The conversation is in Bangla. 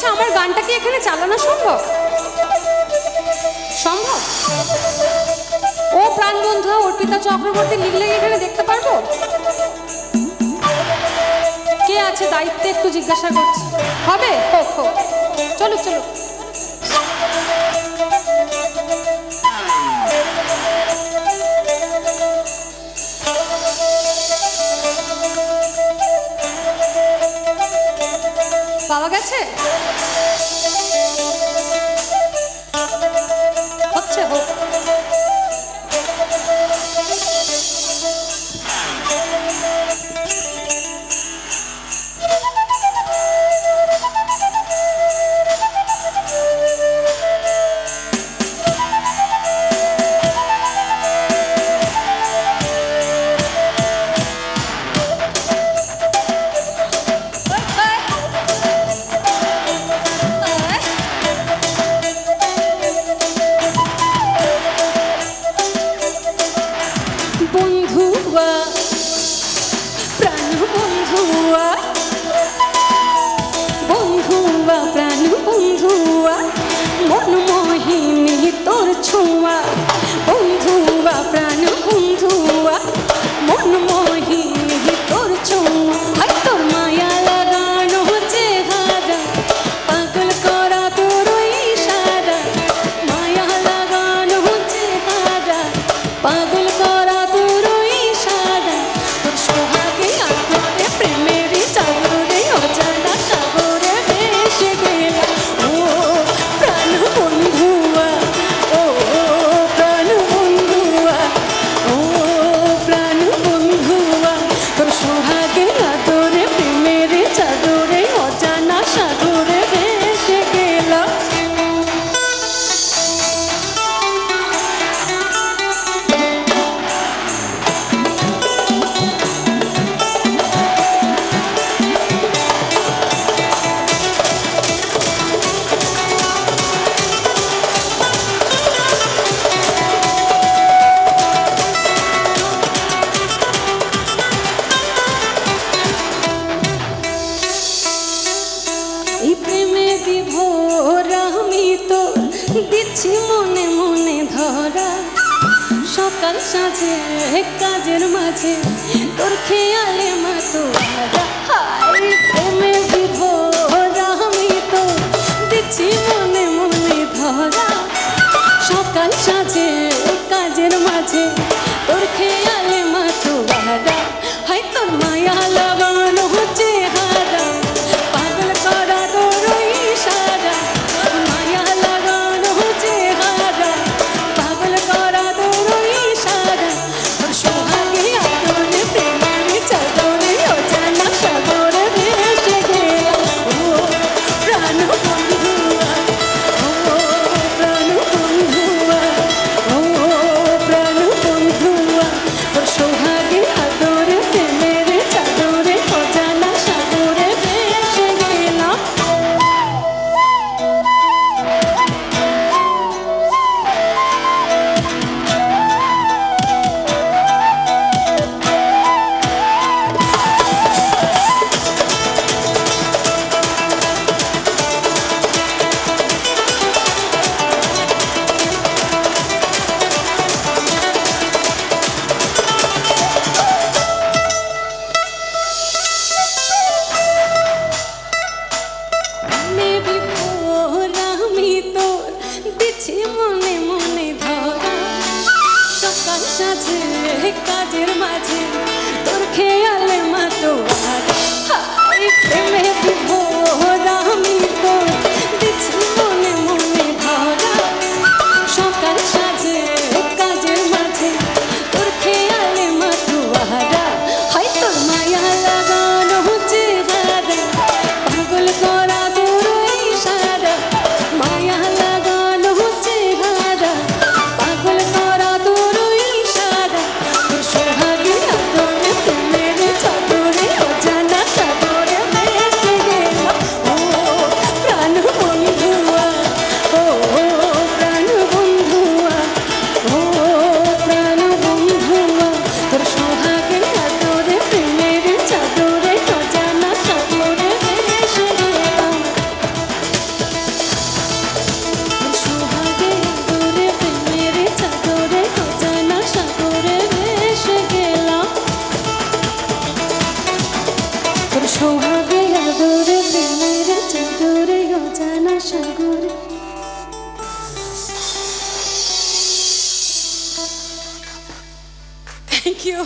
আচ্ছা আমার গানটা কি এখানে চালানো সম্ভব? সম্ভব? ও প্রাণবন্ধু অর্পিতা চক্রবর্তী লিখলে এখানে দেখতে পারবো? কে আছে দায়িত্বে একটু জিজ্ঞাসা করছি। হবে? হোক হোক, চলো চলো। পাওয়া গেছে? হচ্ছে হোক। সকাল সাজে কাজের মাঝে তোর খেয়ালে মাতোয়ারা হাই প্রেমে বিভোর আমি তো দিচ্ছি মনে মনে ধরা সকাল সাজে কাজের মাঝে তোর খেয়ালে মাতোয়ারা হাই তোর মায়া লাগানো চেহারা পাগল করা তোর ইশারা মায়া লাগানো চেহারা পাগল করা তোর ইশারা তোর সোহাগে আদরে প্রেমের চাদরে অজানা সাগরে ভেসে গেলাম ও প্রাণ বন্ধুয়া ও প্রাণ বন্ধুয়া ও প্রাণ বন্ধুয়া তোর সোহাগে আদরে প্রেমের চাদরে অজানা সাগরে ভেসে গেলাম। মনে মনে ধরা সকাল সাজে কাজের মাঝে তোর খেয়ালে মাতোয়ারা হাই প্রেমে বিভোর আমি তো দিচ্ছি মনে মনে ধরা সকাল সাজে কাজের মাঝে তোর খেয়ালে মাতোয়ারা হাই তোর মায়া লাগানো চেহারা পাগল করা তোর ইশারা মায়া লাগানো চেহারা পাগল করা তোর ইশারা তোর সোহাগে আদরে প্রেমের চাদরে অজানা সাগরে ভেসে সাগর। Thank you.